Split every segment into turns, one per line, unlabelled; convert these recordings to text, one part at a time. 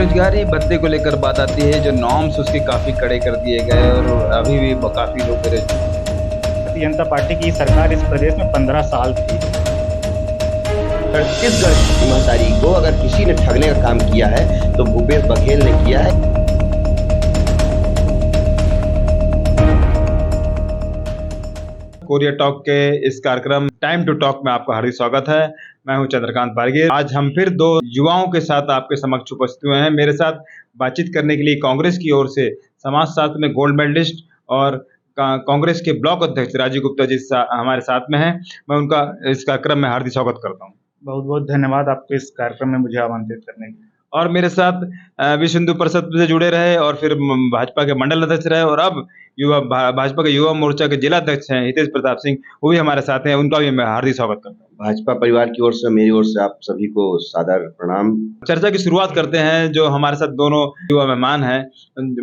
बेरोजगारी भत्ते को लेकर बात आती है, जो नॉर्म्स उसके काफ़ी कड़े कर दिए गए और अभी भी काफ़ी लोग
भारतीय जनता पार्टी की सरकार इस प्रदेश में 15 साल थी।
छत्तीसगढ़ की ईमानदारी को अगर किसी ने ठगने का काम किया है तो भूपेश बघेल ने किया है।
कोरिया टॉक के इस कार्यक्रम टाइम टू टॉक में आपका हार्दिक स्वागत है। मैं हूं चंद्रकांत बारगे। आज हम फिर दो युवाओं के साथ आपके समक्ष उपस्थित हुए हैं। मेरे साथ बातचीत करने के लिए कांग्रेस की ओर से समाजशास्त्र में गोल्ड मेडलिस्ट और कांग्रेस के ब्लॉक अध्यक्ष राजीव गुप्ता जी हमारे साथ में हैं। मैं उनका इस कार्यक्रम में हार्दिक स्वागत करता हूं।
बहुत बहुत धन्यवाद आपको इस कार्यक्रम में मुझे आमंत्रित करने के लिए।
और मेरे साथ विश्व हिंदू परिषद से जुड़े रहे और फिर भाजपा के मंडल अध्यक्ष रहे और अब भाजपा के युवा मोर्चा के जिला अध्यक्ष हैं हितेश प्रताप सिंह, वो भी हमारे साथ हैं। उनका भी मैं हार्दिक स्वागत करता हूँ।
भाजपा परिवार की ओर से, मेरी ओर से आप सभी को सादर प्रणाम।
चर्चा की शुरुआत करते हैं। जो हमारे साथ दोनों युवा मेहमान हैं,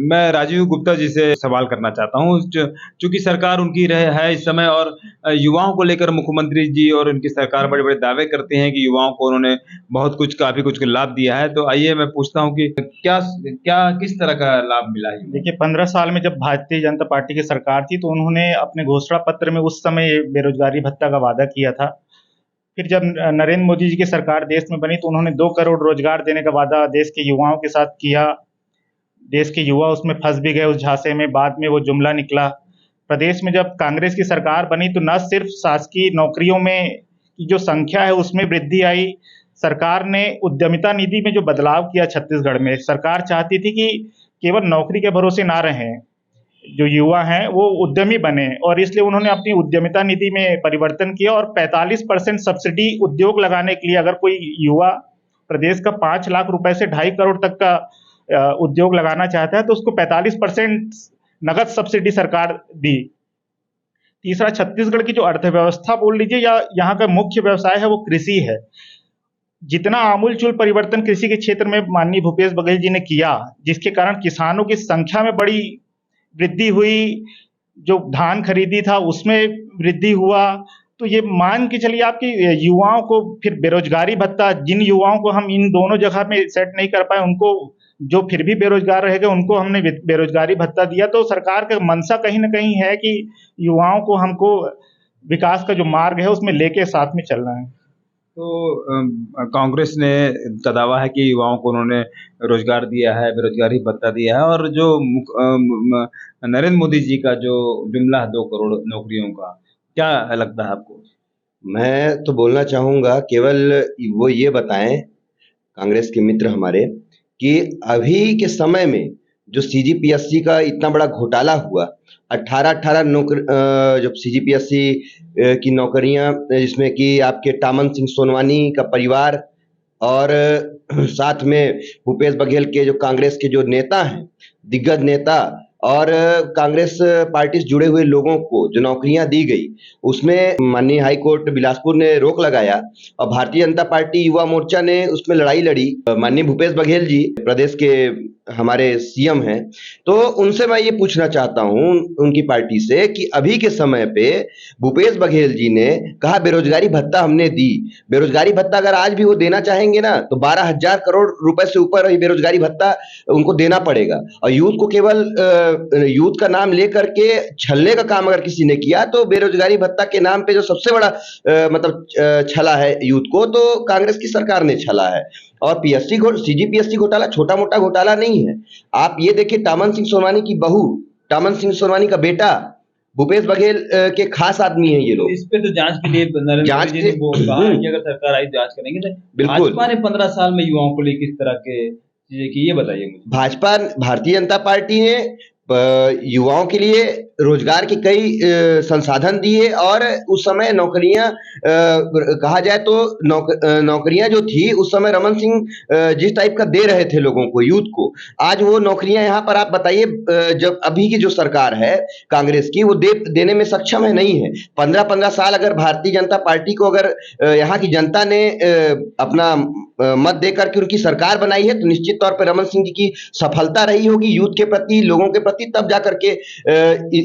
मैं राजीव गुप्ता जी से सवाल करना चाहता हूँ। चूंकि सरकार उनकी है इस समय और युवाओं को लेकर मुख्यमंत्री जी और उनकी सरकार बड़े बड़े दावे करते हैं कि युवाओं को उन्होंने बहुत कुछ काफी कुछ लाभ दिया है। तो आइए मैं पूछता हूँ कि क्या किस तरह का लाभ मिला है?
देखिए, 15 साल में जब भारतीय जनता पार्टी की सरकार थी तो उन्होंने अपने घोषणा पत्र में उस समय बेरोजगारी भत्ता का वादा किया था। फिर जब नरेंद्र मोदी जी की सरकार देश में बनी तो उन्होंने 2 करोड़ रोजगार देने का वादा देश के युवाओं के साथ किया। देश के युवा उसमें फंस भी गए उस झांसे में। बाद में वो जुमला निकला। प्रदेश में जब कांग्रेस की सरकार बनी तो न सिर्फ शासकीय नौकरियों में की जो संख्या है उसमें वृद्धि आई, सरकार ने उद्यमिता निधि में जो बदलाव किया छत्तीसगढ़ में। सरकार चाहती थी कि केवल नौकरी के भरोसे ना रहें, जो युवा हैं वो उद्यमी बने, और इसलिए उन्होंने अपनी उद्यमिता निधि में परिवर्तन किया और 45% सब्सिडी उद्योग लगाने के लिए, अगर कोई युवा प्रदेश का 5 लाख रुपए से 2.5 करोड़ तक का उद्योग लगाना चाहता है तो उसको 45% नगद सब्सिडी सरकार दी। तीसरा, छत्तीसगढ़ की जो अर्थव्यवस्था बोल लीजिए या यहाँ का मुख्य व्यवसाय है वो कृषि है। जितना आमूलचूल परिवर्तन कृषि के क्षेत्र में माननीय भूपेश बघेल जी ने किया, जिसके कारण किसानों की संख्या में बड़ी वृद्धि हुई, जो धान खरीदी था उसमें वृद्धि हुआ। तो ये मान के चलिए आपकी युवाओं को फिर बेरोजगारी भत्ता, जिन युवाओं को हम इन दोनों जगह में सेट नहीं कर पाए, उनको जो फिर भी बेरोजगार रह गए उनको हमने बेरोजगारी भत्ता दिया। तो सरकार का मंशा कहीं ना कहीं है कि युवाओं को हमको विकास का जो मार्ग है उसमें लेके साथ में चलना है।
तो कांग्रेस ने का दावा है कि युवाओं को उन्होंने रोजगार दिया है, बेरोजगारी भत्ता दिया है, और जो नरेंद्र मोदी जी का जो जुमला है 2 करोड़ नौकरियों का, क्या लगता है आपको?
मैं तो बोलना चाहूँगा, केवल वो ये बताएं कांग्रेस के मित्र हमारे कि अभी के समय में जो सीजीपीएससी का इतना बड़ा घोटाला हुआ, 18 नौकरी जब सीजीपीएससी की नौकरियां, जिसमें कि आपके टामन सिंह सोनवानी का परिवार और साथ में भूपेश बघेल के जो कांग्रेस के जो नेता हैं, दिग्गज नेता, और कांग्रेस पार्टी से जुड़े हुए लोगों को जो नौकरियां दी गई, उसमें माननीय हाई कोर्ट बिलासपुर ने रोक लगाया और भारतीय जनता पार्टी युवा मोर्चा ने उसमें लड़ाई लड़ी। माननीय भूपेश बघेल जी प्रदेश के हमारे सीएम हैं, तो उनसे मैं ये पूछना चाहता हूं उनकी पार्टी से कि अभी के समय पे भूपेश बघेल जी ने कहा बेरोजगारी भत्ता हमने दी। बेरोजगारी भत्ता अगर आज भी वो देना चाहेंगे ना तो 12,000 करोड़ रुपए से ऊपर ही बेरोजगारी भत्ता उनको देना पड़ेगा। और यूथ को केवल यूथ का नाम लेकर के छलने का काम अगर किसी ने किया तो बेरोजगारी भत्ता के नाम पे जो सबसे बड़ा छला है यूथ को, तो कांग्रेस की सरकार ने छला है। और सीजीपीएससी घोटाला छोटा मोटा घोटाला नहीं है। आप ये देखिए, टामन सिंह सोनवानी की बहू, टामन सिंह सोनवानी का बेटा भूपेश बघेल के खास आदमी है ये लोग।
इस पे तो जांच के लिए नरेंद्र मोदी जी ने कहा है कि अगर सरकार आई जांच करेंगे। तो
बिल्कुल,
भाजपा ने 15 साल में युवाओं को लिए किस तरह के चीजें की, ये बताइए मुझे।
भारतीय जनता पार्टी ने युवाओं के लिए रोजगार के कई संसाधन दिए और उस समय नौकरियां, कहा जाए तो नौकरियां जो थी उस समय रमन सिंह जिस टाइप का दे रहे थे लोगों को, यूथ को, आज वो नौकरियां यहाँ पर आप बताइए, जब अभी की जो सरकार है कांग्रेस की, वो देने में सक्षम है, नहीं है। 15 साल अगर भारतीय जनता पार्टी को अगर यहाँ की जनता ने अपना मत देकर के उनकी सरकार बनाई है तो निश्चित तौर पर रमन सिंह जी की सफलता रही होगी यूथ के प्रति, लोगों के प्रति, तब जाकर के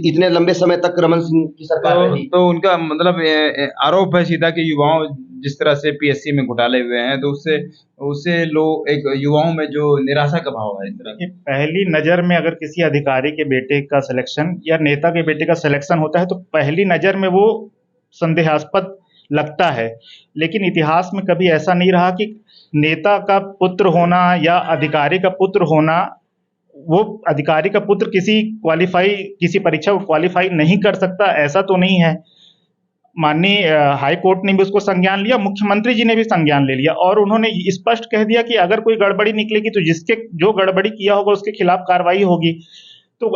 इतने लंबे समय तक रमन सिंह की सरकार रही।
तो उनका मतलब आरोप है सीधा कि युवाओं जिस तरह से पीएससी में घोटाले हुए हैं, तो उससे उससे लोग एक युवाओं में जो निराशा का भाव है इस तरह
कि पहली नज़र में अगर किसी अधिकारी के बेटे का सिलेक्शन या नेता के बेटे का सिलेक्शन होता है तो पहली नज़र में वो संदेहास्पद लगता है, लेकिन इतिहास में कभी ऐसा नहीं रहा कि नेता का पुत्र होना या अधिकारी का पुत्र होना, वो अधिकारी का पुत्र किसी परीक्षा को क्वालिफाई नहीं कर सकता, ऐसा तो नहीं है। माननीय हाई कोर्ट ने भी उसको संज्ञान लिया, मुख्यमंत्री जी ने भी संज्ञान ले लिया और उन्होंने स्पष्ट कह दिया कि अगर कोई गड़बड़ी निकलेगी तो जिसके जो गड़बड़ी किया होगा उसके खिलाफ कार्रवाई होगी। तो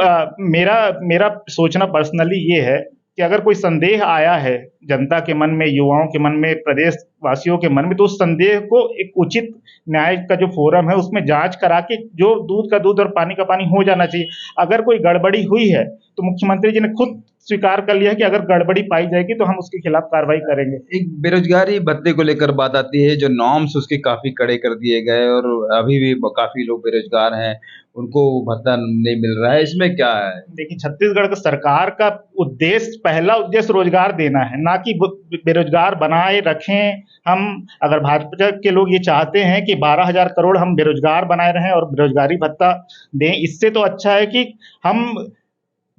मेरा मेरा सोचना पर्सनली ये है कि अगर कोई संदेह आया है जनता के मन में, युवाओं के मन में, प्रदेश वासियों के मन में, तो उस संदेह को एक उचित न्याय का जो फोरम है उसमें जांच करा के जो दूध का दूध और पानी का पानी हो जाना चाहिए। अगर कोई गड़बड़ी हुई है तो मुख्यमंत्री जी ने खुद स्वीकार कर लिया है कि अगर गड़बड़ी पाई जाएगी तो हम उसके खिलाफ कार्रवाई करेंगे।
एक बेरोजगारी भत्ते को लेकर बात आती है, जो नॉर्म्स उसके काफी कड़े कर दिए गए और अभी भी काफी लोग बेरोजगार हैं, उनको भत्ता नहीं मिल रहा है, इसमें क्या है?
देखिए, छत्तीसगढ़ का सरकार का उद्देश्य, पहला उद्देश्य रोजगार देना है, ना कि बेरोजगार बनाए रखें। हम अगर भाजपा के लोग ये चाहते हैं कि 12,000 करोड़ हम बेरोजगार बनाए रहें और बेरोजगारी भत्ता दें, इससे तो अच्छा है कि हम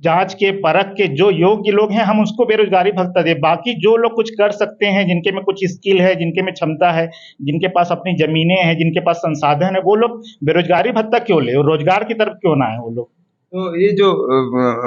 जांच के, परख के जो योग्य लोग हैं हम उसको बेरोजगारी भत्ता दें। बाकी जो लोग कुछ कर सकते हैं, जिनके में कुछ स्किल है, जिनके में क्षमता है, जिनके पास अपनी जमीनें हैं, जिनके पास संसाधन है, वो लोग बेरोजगारी भत्ता क्यों ले, रोजगार की तरफ क्यों ना है वो लोग।
तो ये जो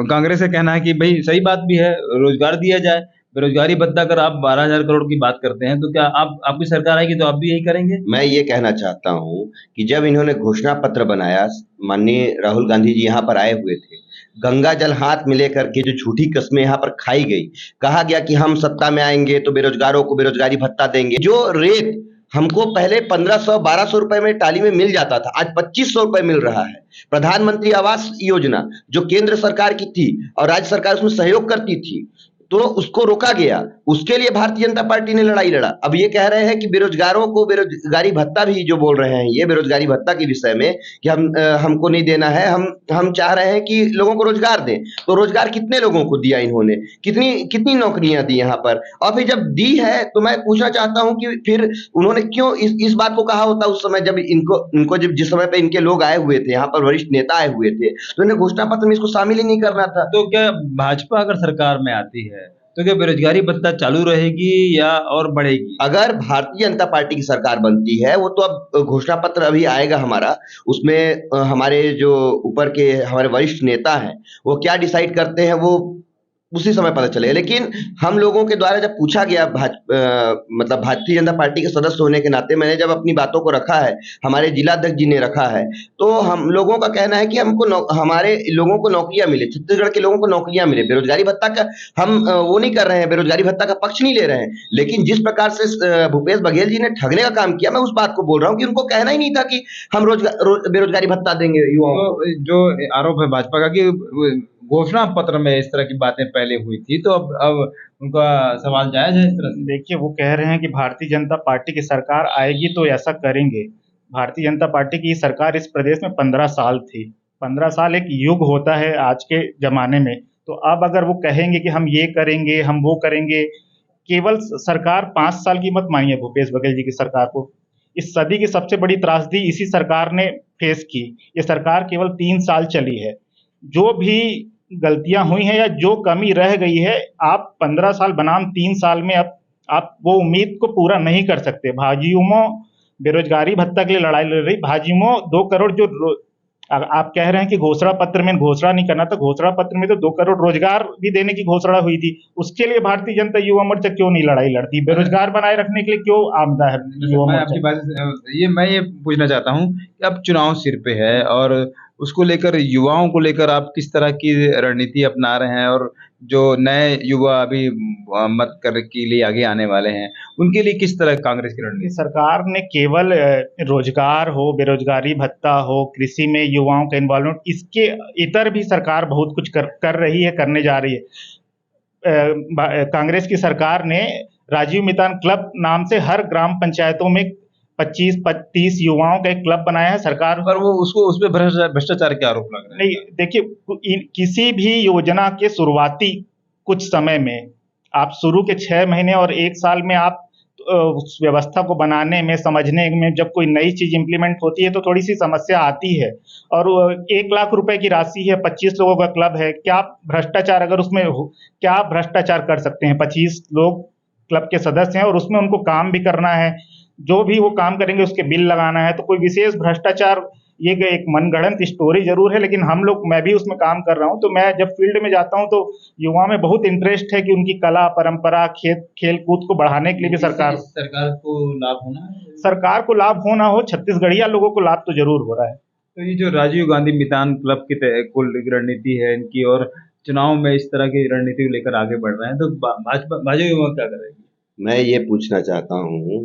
कांग्रेस का कहना है कि भाई सही बात भी है, रोजगार दिया जाए, बेरोजगारी भत्ता अगर आप 12,000 करोड़ की बात करते हैं तो क्या आप आपकी सरकार आएगी तो आप भी यही करेंगे?
मैं ये कहना चाहता हूँ कि जब इन्होंने घोषणा पत्र बनाया, माननीय राहुल गांधी जी यहाँ पर आए हुए थे, गंगा जल हाथ में लेकर के जो झूठी कस्में यहाँ पर खाई गई, कहा गया कि हम सत्ता में आएंगे तो बेरोजगारों को बेरोजगारी भत्ता देंगे। जो रेट हमको पहले 1,500-1,200 रुपए में टाली में मिल जाता था, आज 2,500 रुपए मिल रहा है। प्रधानमंत्री आवास योजना जो केंद्र सरकार की थी और राज्य सरकार उसमें सहयोग करती थी, तो उसको रोका गया। उसके लिए भारतीय जनता पार्टी ने लड़ाई लड़ा। अब ये कह रहे हैं कि बेरोजगारों को बेरोजगारी भत्ता भी जो बोल रहे हैं, ये बेरोजगारी भत्ता के विषय में कि हमको नहीं देना है, हम चाह रहे हैं कि लोगों को रोजगार दें। तो रोजगार कितने लोगों को दिया इन्होंने, कितनी नौकरियां दी यहाँ पर, और फिर जब दी है तो मैं पूछना चाहता हूं कि फिर उन्होंने क्यों इस बात को कहा होता उस समय, जब इनको जब जिस समय पे इनके लोग आए हुए थे, यहाँ पर वरिष्ठ नेता आए हुए थे, तो इन्हें घोषणा पत्र में इसको शामिल ही नहीं करना था।
तो क्या भाजपा अगर सरकार में आती है तो क्या बेरोजगारी भत्ता चालू रहेगी या और बढ़ेगी?
अगर भारतीय जनता पार्टी की सरकार बनती है, वो तो अब घोषणा पत्र अभी आएगा हमारा, उसमें हमारे जो ऊपर के हमारे वरिष्ठ नेता हैं वो क्या डिसाइड करते हैं वो उसी समय पता चलेगा। लेकिन हम लोगों के द्वारा जब पूछा गया, मतलब भारतीय जनता पार्टी के सदस्य होने के नाते मैंने जब अपनी बातों को रखा है, हमारे जिला अध्यक्ष जी ने रखा है, तो हम लोगों का कहना है कि हमारे लोगों को नौकरियां मिले, छत्तीसगढ़ के लोगों को नौकरियां मिले। बेरोजगारी भत्ता का हम वो नहीं कर रहे हैं, बेरोजगारी भत्ता का पक्ष नहीं ले रहे हैं, लेकिन जिस प्रकार से भूपेश बघेल जी ने ठगने का काम किया, मैं उस बात को बोल रहा हूँ कि उनको कहना ही नहीं था कि हम बेरोजगारी भत्ता देंगे युवाओं को।
जो आरोप है भाजपा का कि घोषणा पत्र में इस तरह की बातें पहले हुई थी, तो अब उनका सवाल जायज है इस तरह से?
देखिए, वो कह रहे हैं कि भारतीय जनता पार्टी की सरकार आएगी तो ऐसा करेंगे। भारतीय जनता पार्टी की सरकार इस प्रदेश में 15 साल थी। 15 साल एक युग होता है आज के जमाने में। तो अब अगर वो कहेंगे कि हम ये करेंगे, हम वो करेंगे, केवल सरकार 5 साल की मत मानिए भूपेश बघेल जी की सरकार को। इस सदी की सबसे बड़ी त्रासदी इसी सरकार ने फेस की। ये सरकार केवल 3 साल चली है। जो भी गलतियां हुई हैं या जो कमी रह गई है, आप 15 साल बनाम 3 साल में अब आप वो उम्मीद को पूरा नहीं कर सकते। भाजयुमो बेरोजगारी भत्ता के लिए लड़ाई लड़ रही, भाजयुमो 2 करोड़ जो आप कह रहे हैं कि घोषणा पत्र में घोषणा नहीं करना, तो घोषणा पत्र में तो 2 करोड़ रोजगार भी देने की घोषणा हुई थी। उसके लिए भारतीय जनता युवा मोर्चा क्यों नहीं लड़ाई लड़ती? बेरोजगार बनाए रखने के लिए क्यों आमदा है युवा
मैं
मोर्चा?
आपकी बात मैं ये पूछना चाहता हूँ कि अब चुनाव सिर पे है और उसको लेकर, युवाओं को लेकर आप किस तरह की रणनीति अपना रहे हैं, और जो नए युवा अभी मत कर के लिए आगे आने वाले हैं, उनके लिए किस तरह कांग्रेस की रणनीति?
सरकार ने केवल रोजगार हो, बेरोजगारी भत्ता हो, कृषि में युवाओं का इन्वॉल्वमेंट, इसके इतर भी सरकार बहुत कुछ कर रही है, करने जा रही है। कांग्रेस की सरकार ने राजीव मितान क्लब नाम से हर ग्राम पंचायतों में 25-30 युवाओं का एक क्लब बनाया है सरकार।
पर वो उसपे भ्रष्टाचार के आरोप लग रहे हैं।
नहीं, देखिए, किसी भी योजना के शुरुआती कुछ समय में, आप शुरू के 6 महीने और 1 साल में आप उस व्यवस्था को बनाने में, समझने में, जब कोई नई चीज इंप्लीमेंट होती है तो थोड़ी सी समस्या आती है। और 1 लाख रुपए की राशि है, 25 लोगों का क्लब है, क्या भ्रष्टाचार अगर उसमें हो, क्या भ्रष्टाचार कर सकते हैं? 25 लोग क्लब के सदस्य हैं और उसमें उनको काम भी करना है, जो भी वो काम करेंगे उसके बिल लगाना है, तो कोई विशेष भ्रष्टाचार, ये एक मनगढ़ंत स्टोरी जरूर है, लेकिन हम लोग, मैं भी उसमें काम कर रहा हूँ, तो मैं जब फील्ड में जाता हूँ तो युवा में बहुत इंटरेस्ट है कि उनकी कला, परंपरा, खेल कूद को बढ़ाने के लिए भी
सरकार को लाभ होना है।
सरकार को लाभ हो ना हो, छत्तीसगढ़िया लोगों को लाभ तो जरूर हो रहा है।
तो ये जो राजीव गांधी मितान क्लब की कुल रणनीति है इनकी, और चुनाव में इस तरह की रणनीति को लेकर आगे बढ़ रहे हैं, तो भाजपा युवा क्या करेगी?
मैं ये पूछना चाहता हूँ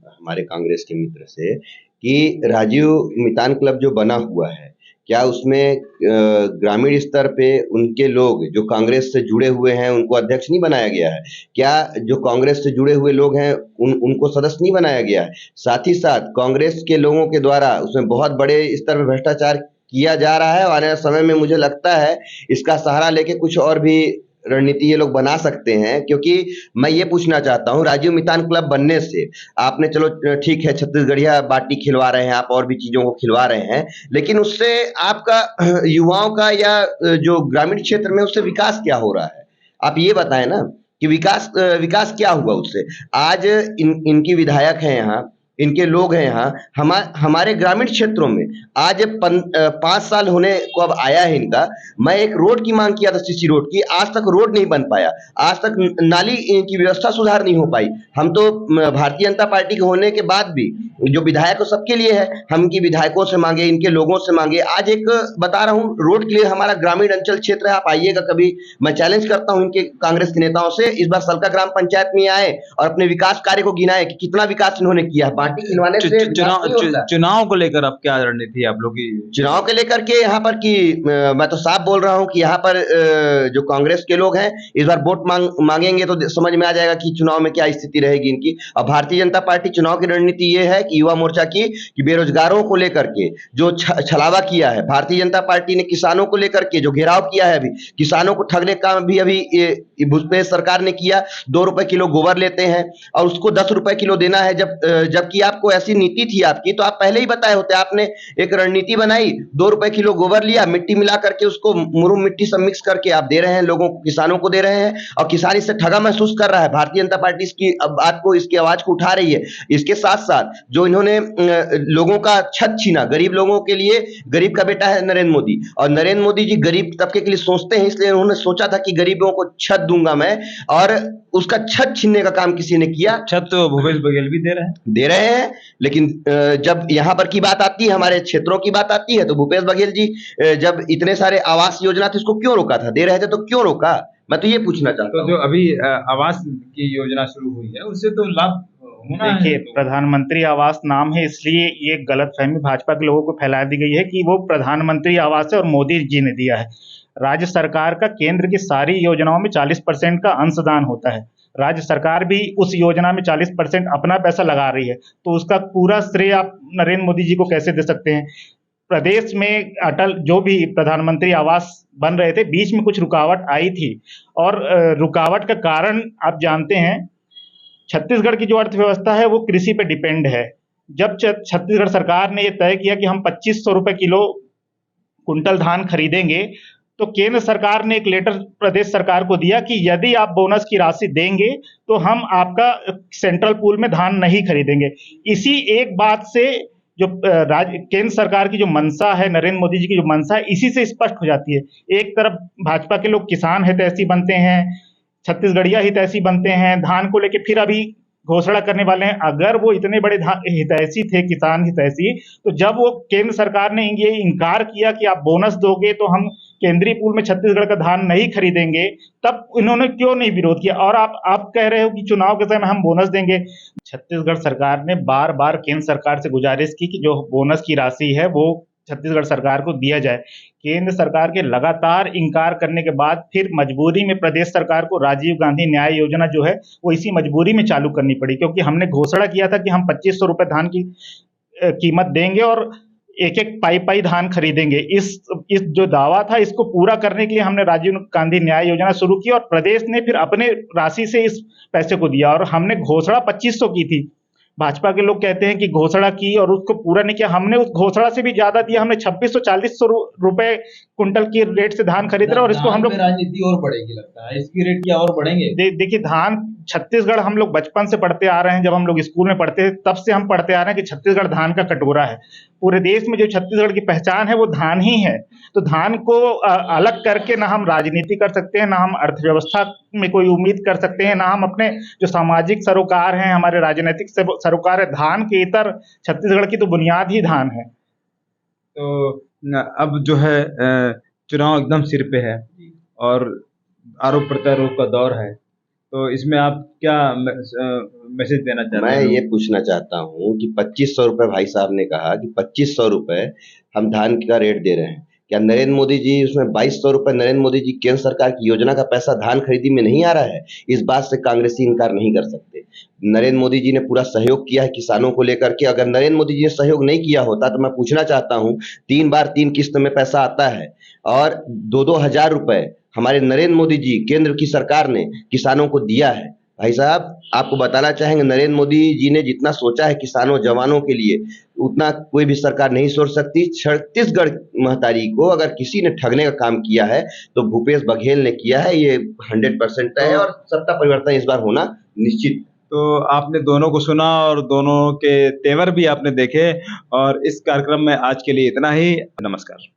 हमारे कांग्रेस के मित्र से कि राजीव मितान क्लब जो बना हुआ है, क्या उसमें ग्रामीण स्तर पे उनके लोग जो कांग्रेस से जुड़े हुए हैं उनको अध्यक्ष नहीं बनाया गया है? क्या जो कांग्रेस से जुड़े हुए लोग हैं उनको सदस्य नहीं बनाया गया है? साथ ही साथ कांग्रेस के लोगों के द्वारा उसमें बहुत बड़े स्तर पे भ्रष्टाचार किया जा रहा है और आने वाले समय में मुझे लगता है इसका सहारा लेके कुछ और भी रणनीति ये लोग बना सकते हैं। क्योंकि मैं ये पूछना चाहता हूँ, राजीव मितान क्लब बनने से आपने, चलो ठीक है, छत्तीसगढ़िया बाटी खिलवा रहे हैं आप और भी चीजों को खिलवा रहे हैं, लेकिन उससे आपका युवाओं का या जो ग्रामीण क्षेत्र में उससे विकास क्या हो रहा है? आप ये बताएं ना कि विकास क्या हुआ उससे। आज इनकी विधायक हैं यहाँ, इनके लोग हैं यहाँ, हमारे ग्रामीण क्षेत्रों में आज 5 साल होने को अब आया है इनका। मैं एक रोड की मांग किया था, सीसी रोड की, आज तक रोड नहीं बन पाया, आज तक नाली की व्यवस्था सुधार नहीं हो पाई। हम तो भारतीय जनता पार्टी के होने के बाद भी जो विधायक सबके लिए है, हम इनकी विधायकों से मांगे, इनके लोगों से मांगे। आज एक बता रहा हूँ, रोड के लिए हमारा ग्रामीण अंचल क्षेत्र है, आप आइएगा कभी, मैं चैलेंज करता हूँ इनके कांग्रेस के नेताओं से, इस बार सलका ग्राम पंचायत में आए और अपने विकास कार्य को गिनाए कि कितना विकास इन्होंने किया। पार्टी खिलवाने से
चुनाव को लेकर अब क्या रणनीति है आप लोग की?
चुनाव को लेकर के यहाँ पर कि मैं तो साफ बोल रहा हूँ कि यहाँ पर जो कांग्रेस के लोग हैं इस बार वोट मांगेंगे तो समझ में आ जाएगा कि चुनाव में क्या स्थिति रहेगी इनकी। और भारतीय जनता पार्टी चुनाव की रणनीति ये है कि युवा मोर्चा की, कि बेरोजगारों को लेकर के जो छलावा किया है, भारतीय जनता पार्टी ने किसानों को लेकर के जो घेराव किया है, अभी किसानों को ठगने का भी अभी भूपेश सरकार ने किया। 2 रुपए किलो गोबर लेते हैं और उसको 10 रुपए किलो देना है, जबकि आपको ऐसी नीति थी आपकी तो आप पहले ही बताए होते। आपने एक रणनीति बनाई, 2 रुपए किलो गोबर लिया, मिट्टी मिला करके उसको मुरुम मिट्टी सब मिक्स करके आप दे रहे हैं लोगों को, किसानों को दे रहे हैं, और किसान इससे ठगा महसूस कर रहा है। भारतीय जनता पार्टी इसकी बात को, इसकी आवाज को उठा रही है। इसके साथ साथ जो इन्होंने लोगों का छत छीना, गरीब लोगों के लिए, गरीब का बेटा है नरेंद्र मोदी, और नरेंद्र मोदी जी गरीब तबके के लिए सोचते हैं, इसलिए उन्होंने सोचा था कि गरीबों को छत दूंगा मैं, और उसका छत छीनने का काम किसी ने किया।
छत तो भूपेश बघेल भी दे रहे हैं,
लेकिन जब यहाँ पर की बात आती है, हमारे क्षेत्रों की बात आती है, तो भूपेश बघेल जी जब इतने सारे आवास योजना थे उसको क्यों रोका था? दे रहे थे तो क्यों रोका? मैं तो ये पूछना चाहता हूँ।
तो जो अभी आवास की योजना शुरू हुई है उससे तो लाभ होना है।
देखिए, प्रधानमंत्री आवास नाम है, इसलिए ये गलतफहमी भाजपा के लोगों को फैला दी गई है कि वो प्रधानमंत्री आवास है और मोदी जी ने दिया है। राज्य सरकार का केंद्र की सारी योजनाओं में 40% का अंशदान होता है। राज्य सरकार भी उस योजना में 40% अपना पैसा लगा रही है, तो उसका पूरा श्रेय आप नरेंद्र मोदी जी को कैसे दे सकते हैं? प्रदेश में अटल जो भी प्रधानमंत्री आवास बन रहे थे, बीच में कुछ रुकावट आई थी, और रुकावट का कारण आप जानते हैं, छत्तीसगढ़ की जो अर्थव्यवस्था है वो कृषि पे डिपेंड है। जब छत्तीसगढ़ सरकार ने ये तय किया कि हम 2500 रुपए किलो कुंटल धान खरीदेंगे, तो केंद्र सरकार ने एक लेटर प्रदेश सरकार को दिया कि यदि आप बोनस की राशि देंगे तो हम आपका सेंट्रल पूल में धान नहीं खरीदेंगे। इसी एक बात से जो केंद्र सरकार की जो मंशा है, नरेंद्र मोदी जी की जो मंशा है, इसी से स्पष्ट हो जाती है। एक तरफ भाजपा के लोग किसान हितैषी बनते हैं, छत्तीसगढ़िया हितैषी बनते हैं, धान को लेके फिर अभी घोषणा करने वाले हैं। अगर वो इतने बड़े हितैषी थे, किसान हितैषी, तो जब वो केंद्र सरकार ने ये इनकार किया कि आप बोनस दोगे तो हम केंद्रीय पूल में छत्तीसगढ़ का धान नहीं खरीदेंगे, तब इन्होंने क्यों नहीं विरोध किया? और आप कह रहे हो कि चुनाव के समय हम बोनस देंगे। छत्तीसगढ़ सरकार ने बार बार केंद्र सरकार से गुजारिश की कि जो बोनस की राशि है वो छत्तीसगढ़ सरकार को दिया जाए। केंद्र सरकार के लगातार इंकार करने के बाद फिर मजबूरी में प्रदेश सरकार को राजीव गांधी न्याय योजना जो है वो इसी मजबूरी में चालू करनी पड़ी, क्योंकि हमने घोषणा किया था कि हम 2500 रुपए धान की कीमत देंगे और एक एक पाई पाई धान खरीदेंगे। इस जो दावा था इसको पूरा करने के लिए हमने राजीव गांधी न्याय योजना शुरू की और प्रदेश ने फिर अपने राशि से इस पैसे को दिया और हमने घोषणा 2500 की थी। भाजपा के लोग कहते हैं कि घोषणा की और उसको पूरा नहीं किया। हमने उस घोषणा से भी ज्यादा दिया। हमने 2600-4000 रुपए कुंटल की रेट से धान खरीद रहे और इसको हम लोग
राजनीति और बढ़ेगी लगता है, इसकी रेट क्या और बढ़ेंगे?
देखिए धान छत्तीसगढ़ हम लोग बचपन से पढ़ते आ रहे हैं। जब हम लोग स्कूल में पढ़ते थे तब से हम पढ़ते आ रहे हैं कि छत्तीसगढ़ धान का कटोरा है। पूरे देश में जो छत्तीसगढ़ की पहचान है वो धान ही है। तो धान को अलग करके ना हम राजनीति कर सकते हैं, ना हम अर्थव्यवस्था में कोई उम्मीद कर सकते हैं, ना हम अपने जो सामाजिक सरोकार हैं, हमारे राजनीतिक सरोकार है, धान के इतर छत्तीसगढ़ की तो बुनियाद ही धान है।
तो अब जो है चुनाव एकदम सिर पे है और आरोप प्रत्यारोप का दौर है, तो इसमें आप क्या मैसेज देना चाहते हैं?
मैं ये पूछना चाहता हूँ कि 2500 रुपए भाई साहब ने कहा कि 2500 रुपए हम धान का रेट दे रहे हैं। क्या नरेंद्र मोदी जी उसमें 2200 रुपए नरेंद्र मोदी जी केंद्र सरकार की योजना का पैसा धान खरीदी में नहीं आ रहा है? इस बात से कांग्रेसी इनकार नहीं कर सकते। नरेंद्र मोदी जी ने पूरा सहयोग किया है किसानों को लेकर के। अगर नरेंद्र मोदी जी ने सहयोग नहीं किया होता तो मैं पूछना चाहता हूँ, 3 बार 3 किस्त में पैसा आता है और 2-2 हजार रुपए हमारे नरेंद्र मोदी जी केंद्र की सरकार ने किसानों को दिया है। भाई साहब आपको बताना चाहेंगे, नरेंद्र मोदी जी ने जितना सोचा है किसानों जवानों के लिए उतना कोई भी सरकार नहीं सोच सकती। छत्तीसगढ़ महतारी को अगर किसी ने ठगने का काम किया है तो भूपेश बघेल ने किया है, ये 100% तय है और सत्ता परिवर्तन इस बार होना निश्चित।
तो आपने दोनों को सुना और दोनों के तेवर भी आपने देखे और इस कार्यक्रम में आज के लिए इतना ही। नमस्कार।